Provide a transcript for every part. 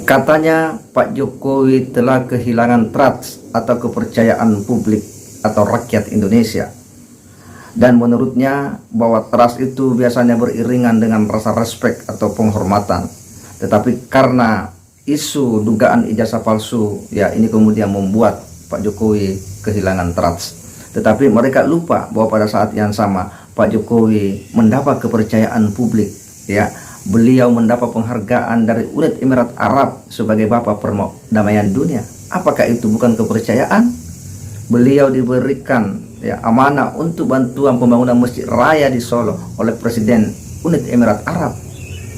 Katanya Pak Jokowi telah kehilangan trust atau kepercayaan publik atau rakyat Indonesia. Dan menurutnya bahwa trust itu biasanya beriringan dengan rasa respek atau penghormatan. Tetapi karena isu dugaan ijazah palsu, ya ini kemudian membuat Pak Jokowi kehilangan trust. Tetapi mereka lupa bahwa pada saat yang sama Pak Jokowi mendapat kepercayaan publik, ya. Beliau mendapat penghargaan dari Uni Emirat Arab sebagai Bapak Perdamaian Dunia. Apakah itu bukan kepercayaan? Beliau diberikan ya amanah untuk bantuan pembangunan masjid raya di Solo oleh Presiden Uni Emirat Arab.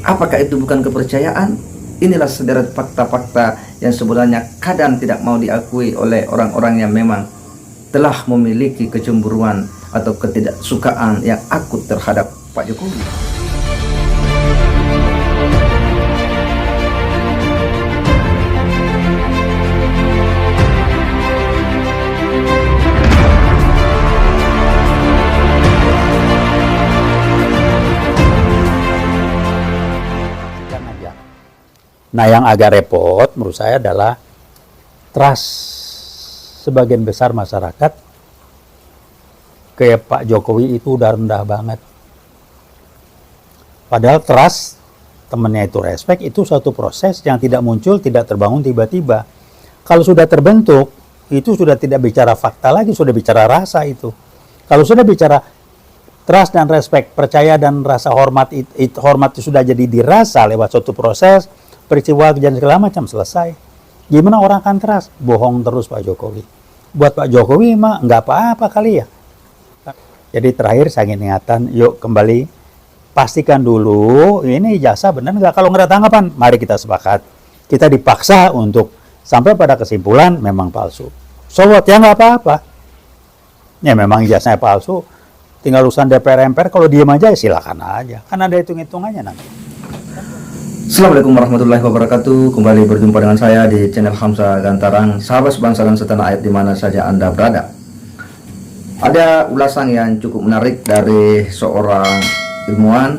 Apakah itu bukan kepercayaan? Inilah sederet fakta-fakta yang sebenarnya kadang tidak mau diakui oleh orang-orang yang memang telah memiliki kecemburuan atau ketidaksukaan yang akut terhadap Pak Jokowi. Nah, yang agak repot menurut saya adalah trust sebagian besar masyarakat ke Pak Jokowi itu udah rendah banget. Padahal trust, temennya itu respect, itu suatu proses yang tidak muncul, tidak terbangun tiba-tiba. Kalau sudah terbentuk, itu sudah tidak bicara fakta lagi, sudah bicara rasa itu. Kalau sudah bicara trust dan respect, percaya dan rasa hormat, hormat itu sudah jadi dirasa lewat suatu proses, peristiwa kejadian segala macam selesai. Gimana orang akan trust? Bohong terus Pak Jokowi. Buat Pak Jokowi mah nggak apa-apa kali ya. Jadi terakhir saya ingin ingatkan, yuk kembali pastikan dulu ini ijazah benar nggak. Kalau nggak ada tanggapan, mari kita sepakat. Kita dipaksa untuk sampai pada kesimpulan memang palsu. So what, ya nggak apa-apa. Ya memang ijazahnya palsu. Tinggal urusan DPR MPR, kalau diem aja ya silakan aja. Kan ada hitung-hitungannya nanti. Assalamualaikum warahmatullahi wabarakatuh. Kembali berjumpa dengan saya di channel Hamzah Gantarang, sahabat sebangsa dan setanah air di mana saja Anda berada. Ada ulasan yang cukup menarik dari seorang ilmuwan,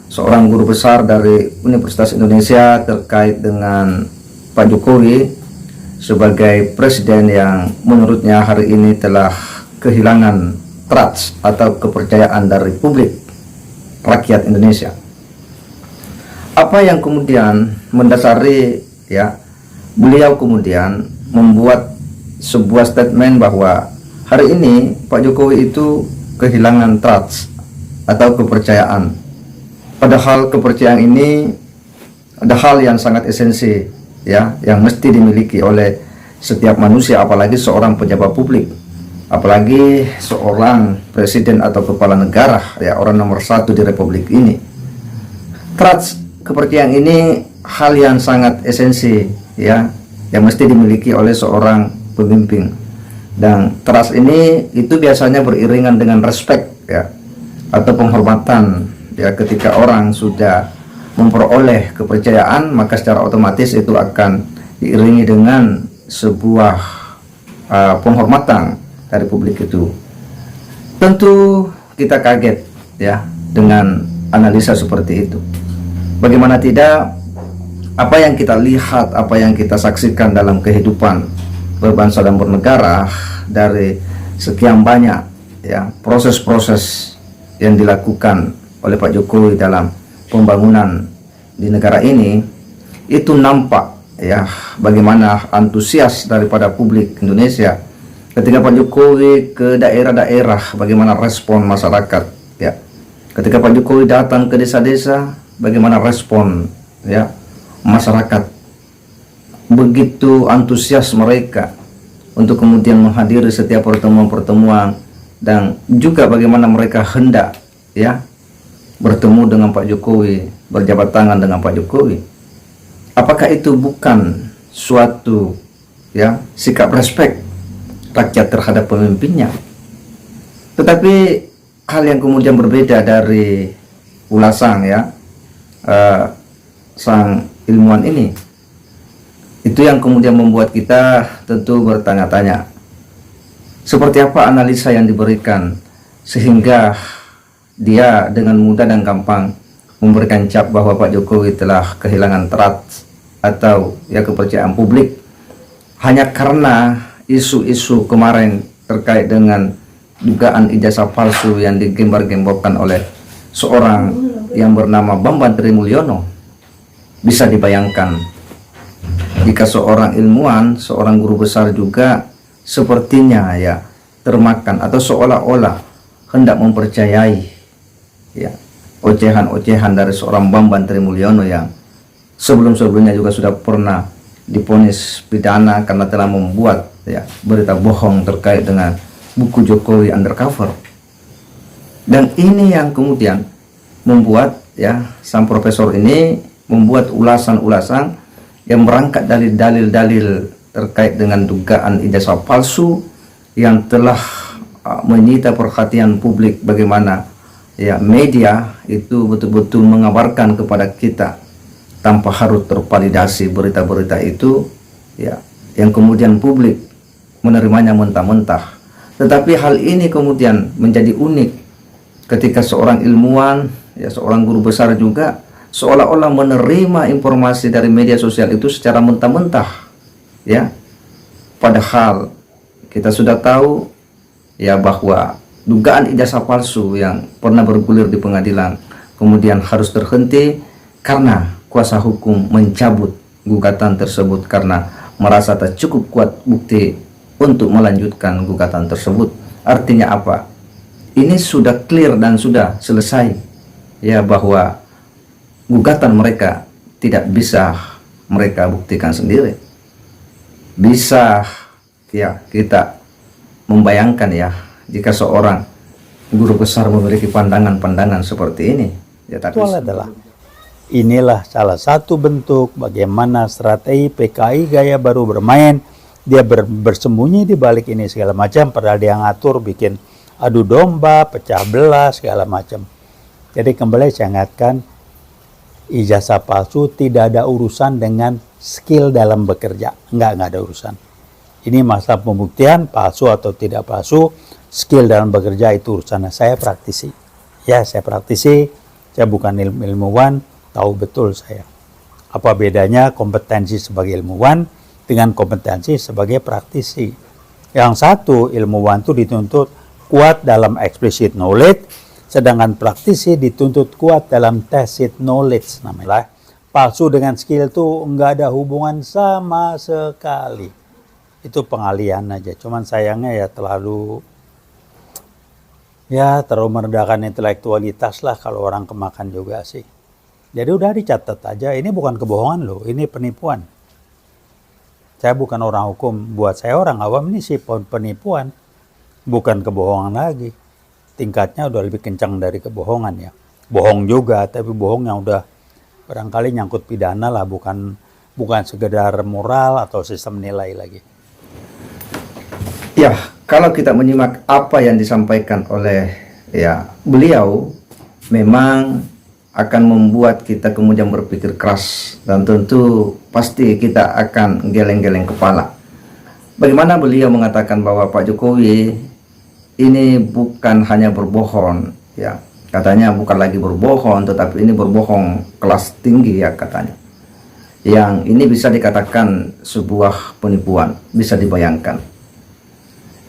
seorang guru besar dari Universitas Indonesia terkait dengan Pak Jokowi sebagai presiden yang menurutnya hari ini telah kehilangan trust atau kepercayaan dari publik rakyat Indonesia. Apa yang kemudian mendasari ya beliau kemudian membuat sebuah statement bahwa hari ini Pak Jokowi itu kehilangan trust atau kepercayaan. Padahal kepercayaan ini ada hal yang sangat esensi ya yang mesti dimiliki oleh setiap manusia, apalagi seorang pejabat publik, apalagi seorang presiden atau kepala negara ya, orang nomor satu di republik ini. Trust, kepercayaan ini hal yang sangat esensi ya yang mesti dimiliki oleh seorang pemimpin. Dan trust ini itu biasanya beriringan dengan respect ya atau penghormatan ya. Ketika orang sudah memperoleh kepercayaan, maka secara otomatis itu akan diiringi dengan sebuah penghormatan dari publik itu. Tentu kita kaget ya dengan analisa seperti itu. Bagaimana tidak, apa yang kita lihat, apa yang kita saksikan dalam kehidupan berbangsa dan bernegara dari sekian banyak ya proses-proses yang dilakukan oleh Pak Jokowi dalam pembangunan di negara ini, itu nampak ya bagaimana antusias daripada publik Indonesia ketika Pak Jokowi ke daerah-daerah, bagaimana respon masyarakat ya. Ketika Pak Jokowi datang ke desa-desa, bagaimana respon ya masyarakat, begitu antusias mereka untuk kemudian menghadiri setiap pertemuan-pertemuan, dan juga bagaimana mereka hendak ya bertemu dengan Pak Jokowi, berjabat tangan dengan Pak Jokowi. Apakah itu bukan suatu ya sikap respek rakyat terhadap pemimpinnya? Tetapi hal yang kemudian berbeda dari ulasan ya sang ilmuwan ini, itu yang kemudian membuat kita tentu bertanya-tanya, seperti apa analisa yang diberikan sehingga dia dengan mudah dan gampang memberikan cap bahwa Pak Jokowi telah kehilangan trust atau ya kepercayaan publik hanya karena isu-isu kemarin terkait dengan dugaan ijazah palsu yang digembar-gemborkan oleh seorang yang bernama Bambang Trimulyono. Bisa dibayangkan jika seorang ilmuwan, seorang guru besar juga sepertinya ya termakan atau seolah-olah hendak mempercayai ya ocehan-ocehan dari seorang Bambang Trimulyono yang sebelum-sebelumnya juga sudah pernah divonis pidana karena telah membuat ya berita bohong terkait dengan buku Jokowi Undercover. Dan ini yang kemudian membuat ya sang profesor ini membuat ulasan-ulasan yang berangkat dari dalil-dalil terkait dengan dugaan ijazah palsu yang telah menyita perhatian publik, bagaimana ya media itu betul-betul mengabarkan kepada kita tanpa harus tervalidasi berita-berita itu ya, yang kemudian publik menerimanya mentah-mentah. Tetapi hal ini kemudian menjadi unik ketika seorang ilmuwan ya, seorang guru besar juga seolah-olah menerima informasi dari media sosial itu secara mentah-mentah ya, padahal kita sudah tahu ya bahwa dugaan ijazah palsu yang pernah bergulir di pengadilan kemudian harus terhenti karena kuasa hukum mencabut gugatan tersebut karena merasa tak cukup kuat bukti untuk melanjutkan gugatan tersebut. Artinya apa? Ini sudah clear dan sudah selesai ya, bahwa gugatan mereka tidak bisa mereka buktikan sendiri. Bisa ya kita membayangkan ya jika seorang guru besar memiliki pandangan-pandangan seperti ini ya, tapi Itu adalah inilah salah satu bentuk bagaimana strategi PKI gaya baru bermain. Dia bersembunyi di balik ini segala macam, padahal dia ngatur bikin adu domba, pecah belah segala macam. Jadi kembali saya ingatkan, ijazah palsu tidak ada urusan dengan skill dalam bekerja, nggak ada urusan. Ini masalah pembuktian palsu atau tidak palsu, skill dalam bekerja itu urusan saya praktisi. Ya, saya praktisi, saya bukan ilmuwan, tahu betul saya. Apa bedanya kompetensi sebagai ilmuwan dengan kompetensi sebagai praktisi. Yang satu, ilmuwan itu dituntut kuat dalam explicit knowledge, sedangkan praktisi dituntut kuat dalam tacit knowledge namanya. Palsu dengan skill itu nggak ada hubungan sama sekali. Itu pengalian aja. Cuman sayangnya ya terlalu merendahkan intelektualitas lah kalau orang kemakan juga sih. Jadi udah dicatat aja, ini bukan kebohongan loh, ini penipuan. Saya bukan orang hukum, buat saya orang awam ini sih penipuan, bukan kebohongan lagi. Tingkatnya udah lebih kencang dari kebohongan ya. Bohong juga, tapi bohong yang udah barangkali nyangkut pidana lah, bukan sekedar moral atau sistem nilai lagi. Ya, kalau kita menyimak apa yang disampaikan oleh ya beliau, memang akan membuat kita kemudian berpikir keras dan tentu pasti kita akan geleng-geleng kepala. Bagaimana beliau mengatakan bahwa Pak Jokowi ini bukan hanya berbohong ya, katanya bukan lagi berbohong tetapi ini berbohong kelas tinggi ya katanya. Yang ini bisa dikatakan sebuah penipuan. Bisa dibayangkan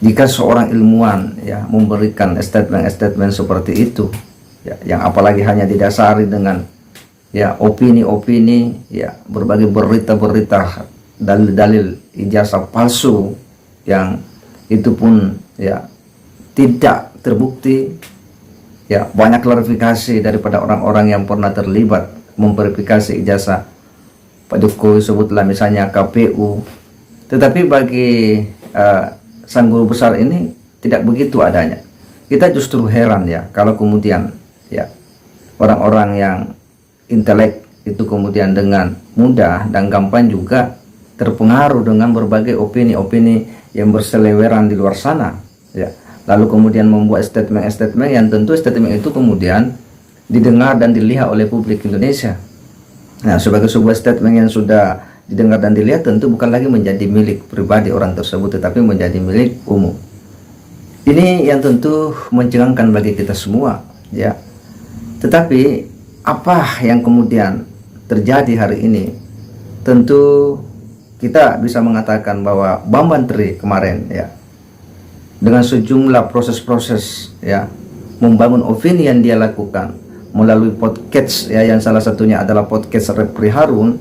jika seorang ilmuwan ya memberikan statement seperti itu ya, yang apalagi hanya didasari dengan ya opini-opini ya, berbagai berita-berita, dalil-dalil ijazah palsu yang itu pun ya tidak terbukti ya, banyak klarifikasi daripada orang-orang yang pernah terlibat memverifikasi ijazah Pak Jokowi, sebutlah misalnya KPU. Tetapi bagi sang guru besar ini tidak begitu adanya. Kita justru heran ya kalau kemudian ya orang-orang yang intelek itu kemudian dengan mudah dan gampang juga terpengaruh dengan berbagai opini-opini yang berseliweran di luar sana ya, lalu kemudian membuat statement-statement yang tentu statement itu kemudian didengar dan dilihat oleh publik Indonesia. Nah, sebagai sebuah statement yang sudah didengar dan dilihat tentu bukan lagi menjadi milik pribadi orang tersebut tetapi menjadi milik umum. Ini yang tentu mencengangkan bagi kita semua ya. Tetapi apa yang kemudian terjadi hari ini tentu kita bisa mengatakan bahwa Bambang Tri kemarin ya, dengan sejumlah proses-proses ya, membangun opini yang dia lakukan melalui podcast ya, yang salah satunya adalah podcast Repri Harun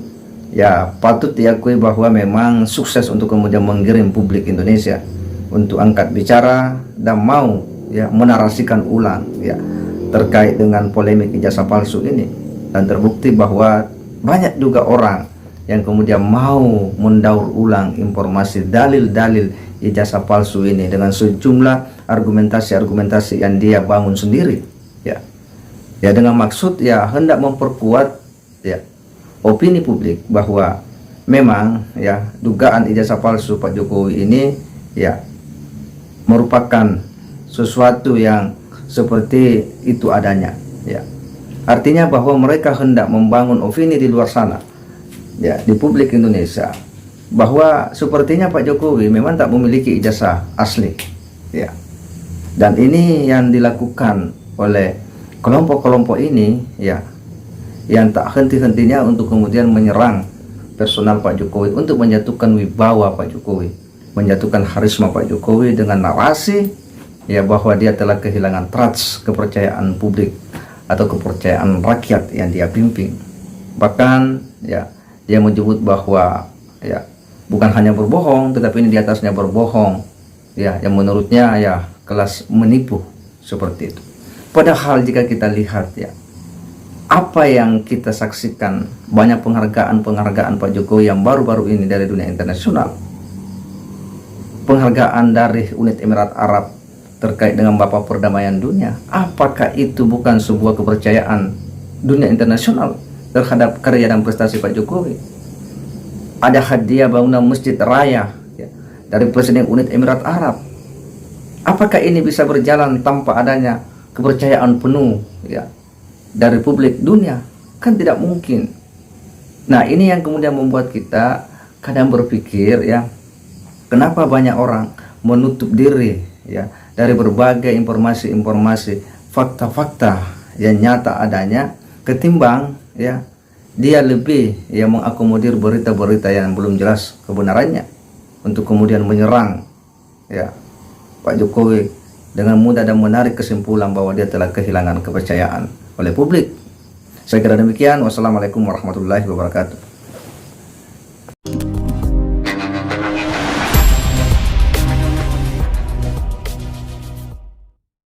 ya, patut diakui bahwa memang sukses untuk kemudian menggiring publik Indonesia untuk angkat bicara dan mau ya menarasikan ulang ya terkait dengan polemik ijazah palsu ini. Dan terbukti bahwa banyak juga orang yang kemudian mau mendaur ulang informasi dalil-dalil ijazah palsu ini dengan sejumlah argumentasi-argumentasi yang dia bangun sendiri ya. Ya dengan maksud ya hendak memperkuat ya opini publik bahwa memang ya dugaan ijazah palsu Pak Jokowi ini ya merupakan sesuatu yang seperti itu adanya ya. Artinya bahwa mereka hendak membangun opini di luar sana ya, di publik Indonesia, bahwa sepertinya Pak Jokowi memang tak memiliki ijazah asli ya. Dan ini yang dilakukan oleh kelompok-kelompok ini ya, yang tak henti-hentinya untuk kemudian menyerang personal Pak Jokowi, untuk menjatuhkan wibawa Pak Jokowi, menjatuhkan karisma Pak Jokowi dengan narasi ya bahwa dia telah kehilangan trust, kepercayaan publik atau kepercayaan rakyat yang dia pimpin. Bahkan ya dia menyebut bahwa ya bukan hanya berbohong, tetapi ini di atasnya berbohong ya, yang menurutnya ya kelas menipu seperti itu. Padahal jika kita lihat ya, apa yang kita saksikan, banyak penghargaan Pak Jokowi yang baru-baru ini dari dunia internasional, penghargaan dari Uni Emirat Arab terkait dengan Bapak Perdamaian Dunia. Apakah itu bukan sebuah kepercayaan dunia internasional terhadap karya dan prestasi Pak Jokowi? Ada hadiah bangunan masjid raya ya, dari Presiden Uni Emirat Arab. Apakah ini bisa berjalan tanpa adanya kepercayaan penuh ya dari publik dunia? Kan tidak mungkin. Nah ini yang kemudian membuat kita kadang berpikir ya, kenapa banyak orang menutup diri ya dari berbagai informasi-informasi, fakta-fakta yang nyata adanya, ketimbang ya dia lebih ya mengakomodir berita-berita yang belum jelas kebenarannya untuk kemudian menyerang ya Pak Jokowi dengan mudah dan menarik kesimpulan bahwa dia telah kehilangan kepercayaan oleh publik. Saya kira demikian. Wassalamualaikum warahmatullahi wabarakatuh.